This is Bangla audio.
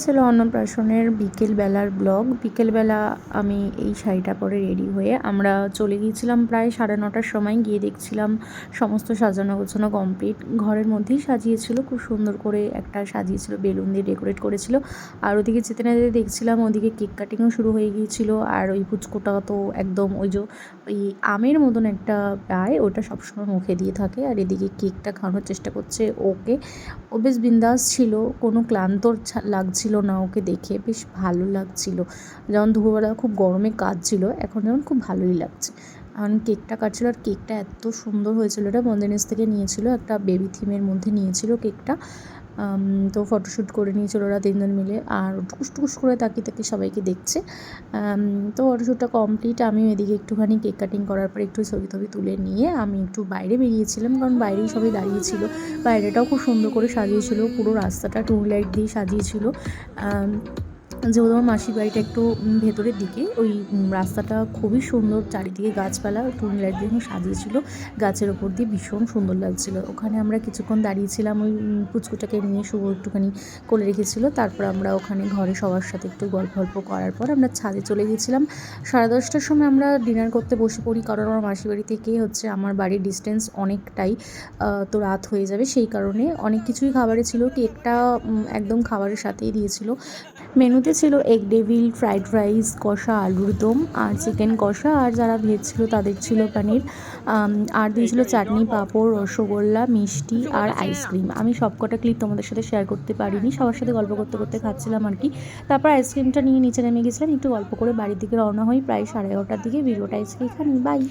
ছিল অন্নপ্রাশনের বিকেলবেলার ব্লগ। বিকেলবেলা আমি এই শাড়িটা পরে রেডি হয়ে আমরা চলে গিয়েছিলাম প্রায় 9:30টার সময়। গিয়ে দেখছিলাম সমস্ত সাজানো গোছানো কমপ্লিট। ঘরের মধ্যেই সাজিয়েছিল, খুব সুন্দর করে একটা সাজিয়েছিল, বেলুন দিয়ে ডেকোরেট করেছিল। আর ওদিকে যেতে না যেতে দেখছিলাম ওদিকে কেক কাটিংও শুরু হয়ে গিয়েছিল। আর ওই পুচকুটা তো একদম ওই আমের মতন একটা পায়, ওটা সবসময় মুখে দিয়ে থাকে। আর এদিকে কেকটা খাওয়ানোর চেষ্টা করছে ওকে। ও বেশ বিন্দাস ছিল, কোনো ক্লান্ত লাগছিল না ওকে দেখে, বেশ ভালো লাগছিল। যেমন দুপুরবেলা খুব গরমে কাঁদছিল, এখন যেমন খুব ভালোই লাগছে। এখন কেকটা কাটছিল, আর কেকটা এত সুন্দর হয়েছিল। এটা বন্দিনিস থেকে নিয়েছিল, একটা বেবি থিমের মধ্যে নিয়েছিল কেকটা। তো ফটোশ্যুট করে নিয়েছিল ওরা তিনজন মিলে, আর টুকুস টুকুস করে তাকিয়ে তাকিয়ে সবাইকে দেখছে। তো ফটোশ্যুটটা কমপ্লিট। আমিও এদিকে একটুখানি কেক কাটিং করার পর একটু ছবি টবি তুলে নিয়ে আমি একটু বাইরে বেরিয়েছিলাম, কারণ বাইরেই সবাই দাঁড়িয়েছিল। বাইরেটাও খুব সুন্দর করে সাজিয়েছিল, পুরো রাস্তাটা টুনি লাইট দিয়ে সাজিয়েছিল। যেহেতু আমার মাসির বাড়িটা একটু ভেতরের দিকে, ওই রাস্তাটা খুবই সুন্দর, চারিদিকে গাছপালা, টুনি লাইট দিয়ে সাজিয়েছিল। গাছের ওপর দিয়ে ভীষণ সুন্দর লাগছিল। ওখানে আমরা কিছুক্ষণ দাঁড়িয়েছিলাম, ওই পুচকুটাকে নিয়ে শুভ একটুখানি কোলে রেখেছিল। তারপর আমরা ওখানে ঘরে সবার সাথে একটু গল্প করার পর আমরা ছাদে চলে গিয়েছিলাম। 10:30টার সময় আমরা ডিনার করতে বসে পড়ি, কারণ আমার মাসির বাড়ি থেকে আমার বাড়ির ডিস্টেন্স অনেকটাই। তো রাত হয়ে যাবে, সেই কারণে অনেক কিছুই খাবারে ছিল। কেকটা একদম খাবারের সাথেই দিয়েছিল। মেনুতে ছিল এগ ডেভিল, ফ্রাইড রাইস, কষা আলুর দম আর চিকেন কষা। আর যারা ভেজ ছিল তাদের ছিল পনির। আর দিয়েছিল চাটনি, পাঁপড়, রসগোল্লা, মিষ্টি আর আইসক্রিম। আমি সবকটা ক্লিপ তোমাদের সাথে শেয়ার করতে পারিনি, সবার সাথে গল্প করতে করতে খাচ্ছিলাম আর কি। তারপর আইসক্রিমটা নিয়ে নিচে নেমে গেছিলাম, একটু গল্প করে বাড়ির দিকে রওনা হই প্রায় 11:30টার দিকে। ভিডিওটা আজকে এখানেই, বাই।